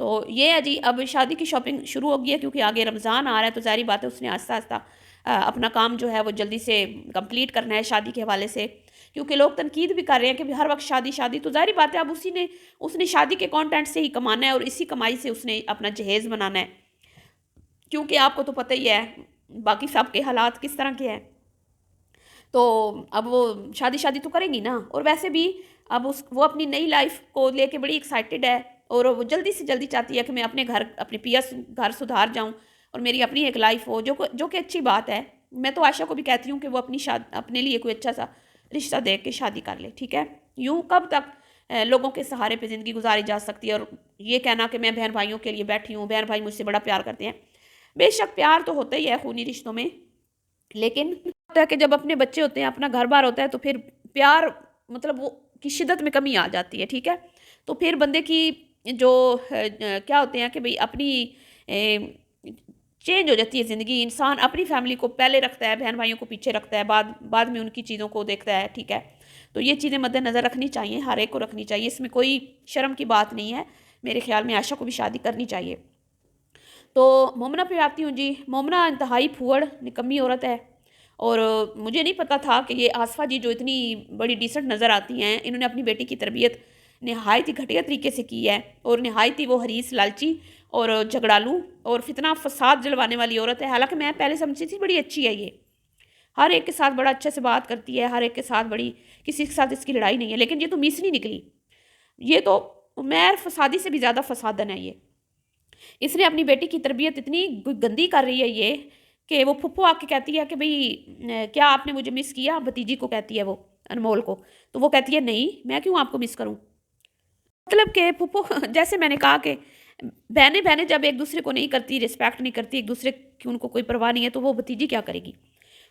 تو یہ ہے جی، اب شادی کی شاپنگ شروع ہو گئی ہے کیونکہ آگے رمضان آ رہا ہے، تو ظاہری بات ہے اس نے آہستہ آہستہ اپنا کام جو ہے وہ جلدی سے کمپلیٹ کرنا ہے شادی کے حوالے سے، کیونکہ لوگ تنقید بھی کر رہے ہیں کہ ہر وقت شادی شادی، تو ظاہری بات ہے اب اس نے شادی کے کانٹینٹ سے ہی کمانا ہے اور اسی کمائی سے اس نے اپنا جہیز بنانا ہے، کیونکہ آپ کو تو پتہ ہی ہے باقی سب کے حالات کس طرح کے ہیں۔ تو اب وہ شادی شادی تو کریں گی نا، اور ویسے بھی اب وہ اپنی نئی لائف کو لے کے بڑی ایکسائٹیڈ ہے، اور وہ جلدی سے جلدی چاہتی ہے کہ میں اپنے گھر اپنے گھر سدھار جاؤں اور میری اپنی ایک لائف ہو، جو کہ اچھی بات ہے۔ میں تو عائشہ کو بھی کہتی ہوں کہ وہ اپنے لیے کوئی اچھا سا رشتہ دیکھ کے شادی کر لے، ٹھیک ہے؟ یوں کب تک لوگوں کے سہارے پہ زندگی گزاری جا سکتی ہے، اور یہ کہنا کہ میں بہن بھائیوں کے لیے بیٹھی ہوں، بہن بھائی مجھ سے بڑا پیار کرتے ہیں۔ بے شک پیار تو ہوتا ہی ہے خونی رشتوں میں، لیکن ہوتا ہے کہ جب اپنے بچے ہوتے ہیں، اپنا گھر بار ہوتا ہے، تو پھر پیار مطلب وہ کی شدت میں کمی آ جاتی ہے، ٹھیک ہے؟ تو پھر بندے کی جو کیا ہوتے ہیں کہ بھئی اپنی چینج ہو جاتی ہے زندگی، انسان اپنی فیملی کو پہلے رکھتا ہے، بہن بھائیوں کو پیچھے رکھتا ہے، بعد میں ان کی چیزوں کو دیکھتا ہے، ٹھیک ہے؟ تو یہ چیزیں مد نظر رکھنی چاہیے، ہر ایک کو رکھنی چاہیے، اس میں کوئی شرم کی بات نہیں ہے، میرے خیال میں عائشہ کو بھی شادی کرنی چاہیے۔ تو مومنہ پہ آتی ہوں جی، مومنہ انتہائی پھوڑ نکمی عورت ہے، اور مجھے نہیں پتا تھا کہ یہ آصفہ جی جو اتنی بڑی ڈیسنٹ نظر آتی ہیں، انہوں نے اپنی بیٹی کی تربیت نہایت ہی گھٹیا طریقے سے کی ہے، اور نہایت ہی وہ حریص، لالچی اور جھگڑالو اور فتنہ فساد جلوانے والی عورت ہے۔ حالانکہ میں پہلے سمجھتی تھی بڑی اچھی ہے، یہ ہر ایک کے ساتھ بڑا اچھے سے بات کرتی ہے، ہر ایک کے ساتھ کسی کے ساتھ اس کی لڑائی نہیں ہے، لیکن یہ تو میسنی نکلی، یہ تو میر فسادی سے بھی زیادہ فسادن ہے یہ۔ اس نے اپنی بیٹی کی تربیت اتنی گندی کر رہی ہے یہ، کہ وہ پھپھو آ کے کہتی ہے کہ بھئی کیا آپ نے مجھے مس کیا، بھتیجی کو کہتی ہے وہ، انمول کو، تو وہ کہتی ہے نہیں، میں کیوں آپ کو مس کروں؟ مطلب کہ پھپھو جیسے میں نے کہا کہ بہنیں جب ایک دوسرے کو نہیں کرتی، رسپیکٹ نہیں کرتی، ایک دوسرے کی ان کو کوئی پرواہ نہیں ہے، تو وہ بھتیجی کیا کرے گی؟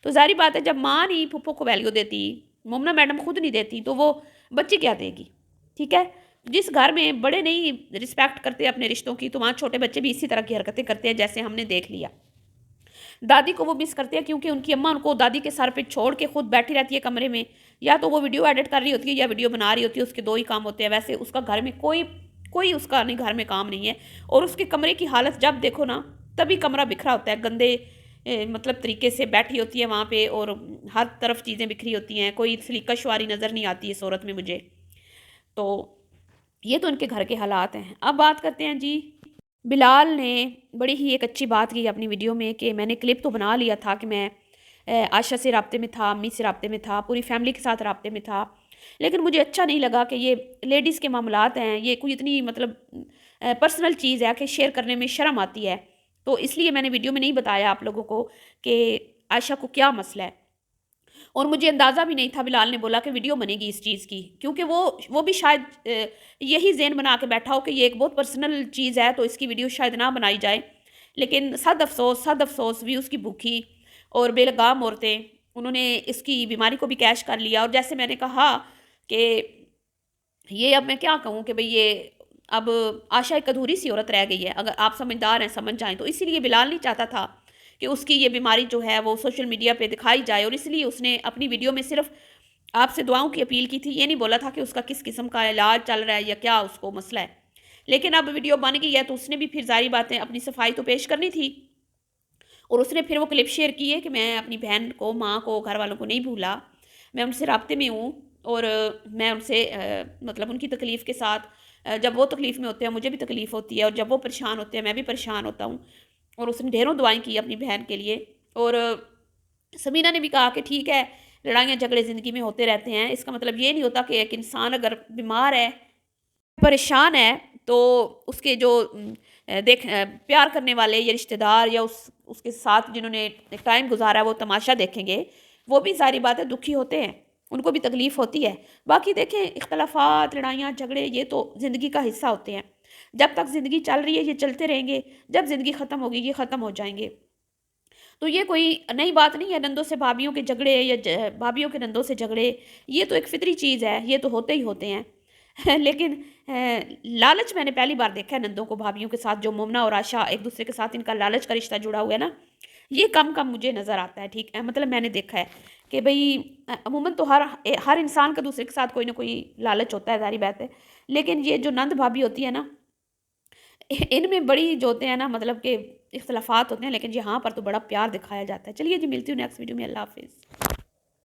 تو ظاہری بات ہے جب ماں نہیں پھپھو کو ویلیو دیتی، مومنہ میڈم خود نہیں دیتی، تو وہ بچی کیا دے گی؟ ٹھیک ہے؟ جس گھر میں بڑے نہیں رسپیکٹ کرتے اپنے رشتوں کی، تو وہاں چھوٹے بچے بھی اسی طرح کی حرکتیں کرتے ہیں، جیسے ہم نے دیکھ لیا۔ دادی کو وہ مس کرتے ہیں کیونکہ ان کی اماں ان کو دادی کے سر پہ چھوڑ کے خود بیٹھی رہتی ہے کمرے میں، یا تو وہ ویڈیو ایڈٹ کر رہی ہوتی ہے یا ویڈیو بنا رہی ہوتی ہے، اس کے دو ہی کام ہوتے ہیں، ویسے اس کا گھر میں کوئی اس کا نہیں گھر میں کام نہیں ہے، اور اس کے کمرے کی حالت جب دیکھو نا تبھی کمرہ بکھرا ہوتا ہے، گندے مطلب طریقے سے بیٹھی ہوتی ہے وہاں پہ، اور ہر طرف چیزیں بکھری ہوتی ہیں، کوئی سلیقہ شواری نظر نہیں آتی اس عورت میں مجھے۔ تو یہ تو ان کے گھر کے حالات ہیں۔ اب بات کرتے ہیں جی، بلال نے بڑی ہی ایک اچھی بات کی اپنی ویڈیو میں، کہ میں نے کلپ تو بنا لیا تھا کہ میں عائشہ سے رابطے میں تھا، امی سے رابطے میں تھا، پوری فیملی کے ساتھ رابطے میں تھا، لیکن مجھے اچھا نہیں لگا کہ یہ لیڈیز کے معاملات ہیں، یہ کوئی اتنی مطلب پرسنل چیز ہے کہ شیئر کرنے میں شرم آتی ہے، تو اس لیے میں نے ویڈیو میں نہیں بتایا آپ لوگوں کو کہ عائشہ کو کیا مسئلہ ہے، اور مجھے اندازہ بھی نہیں تھا، بلال نے بولا کہ ویڈیو بنے گی اس چیز کی، کیونکہ وہ بھی شاید یہی ذہن بنا کے بیٹھا ہو کہ یہ ایک بہت پرسنل چیز ہے تو اس کی ویڈیو شاید نہ بنائی جائے، لیکن صد افسوس بھی اس کی بھوکی اور بے لگام عورتیں، انہوں نے اس کی بیماری کو بھی کیش کر لیا، اور جیسے میں نے کہا کہ یہ اب میں کیا کہوں کہ بھئی یہ اب عائشہ ایک ادھوری سی عورت رہ گئی ہے، اگر آپ سمجھدار ہیں سمجھ جائیں تو، اسی لیے بلال نہیں چاہتا تھا کہ اس کی یہ بیماری جو ہے وہ سوشل میڈیا پہ دکھائی جائے، اور اس لیے اس نے اپنی ویڈیو میں صرف آپ سے دعاؤں کی اپیل کی تھی، یہ نہیں بولا تھا کہ اس کا کس قسم کا علاج چل رہا ہے یا کیا اس کو مسئلہ ہے، لیکن اب ویڈیو بن گئی ہے تو اس نے بھی پھر ظاہری باتیں اپنی صفائی تو پیش کرنی تھی، اور اس نے پھر وہ کلپ شیئر کی ہے کہ میں اپنی بہن کو، ماں کو، گھر والوں کو نہیں بھولا، میں ان سے رابطے میں ہوں، اور میں ان سے مطلب ان کی تکلیف کے ساتھ، جب وہ تکلیف میں ہوتے ہیں مجھے بھی تکلیف ہوتی ہے، اور جب وہ پریشان ہوتے ہیں میں بھی پریشان ہوتا ہوں، اور اس نے ڈھیروں دعائیں کی اپنی بہن کے لیے، اور سمینہ نے بھی کہا کہ ٹھیک ہے لڑائیاں جھگڑے زندگی میں ہوتے رہتے ہیں، اس کا مطلب یہ نہیں ہوتا کہ ایک انسان اگر بیمار ہے، پریشان ہے، تو اس کے جو پیار کرنے والے یا رشتہ دار یا اس کے ساتھ جنہوں نے ایک ٹائم گزارا ہے وہ تماشا دیکھیں گے، وہ بھی ظاہری بات ہے دکھی ہوتے ہیں، ان کو بھی تکلیف ہوتی ہے، باقی دیکھیں اختلافات، لڑائیاں جھگڑے یہ تو زندگی کا حصہ ہوتے ہیں، جب تک زندگی چل رہی ہے یہ چلتے رہیں گے، جب زندگی ختم ہوگی یہ ختم ہو جائیں گے، تو یہ کوئی نئی بات نہیں ہے، نندوں سے بھابھیوں کے جھگڑے یا بھابھیوں کے نندوں سے جھگڑے، یہ تو ایک فطری چیز ہے، یہ تو ہوتے ہی ہوتے ہیں لیکن لالچ میں نے پہلی بار دیکھا ہے نندوں کو بھابھیوں کے ساتھ، جو مومنہ اور عائشہ ایک دوسرے کے ساتھ ان کا لالچ کا رشتہ جڑا ہوا ہے نا، یہ کم مجھے نظر آتا ہے، ٹھیک ہے، مطلب میں نے دیکھا ہے کہ بھئی عموماً تو ہر انسان کا دوسرے کے ساتھ کوئی نہ کوئی لالچ ہوتا ہے، ظاہری بات ہے، لیکن یہ جو نند بھابھی ہوتی ہے نا، ان میں بڑی جو ہوتے ہیں نا مطلب کہ اختلافات ہوتے ہیں، لیکن یہاں پر تو بڑا پیار دکھایا جاتا ہے۔ چلیے جی، ملتی ہوں نیکسٹ ویڈیو میں، اللہ حافظ۔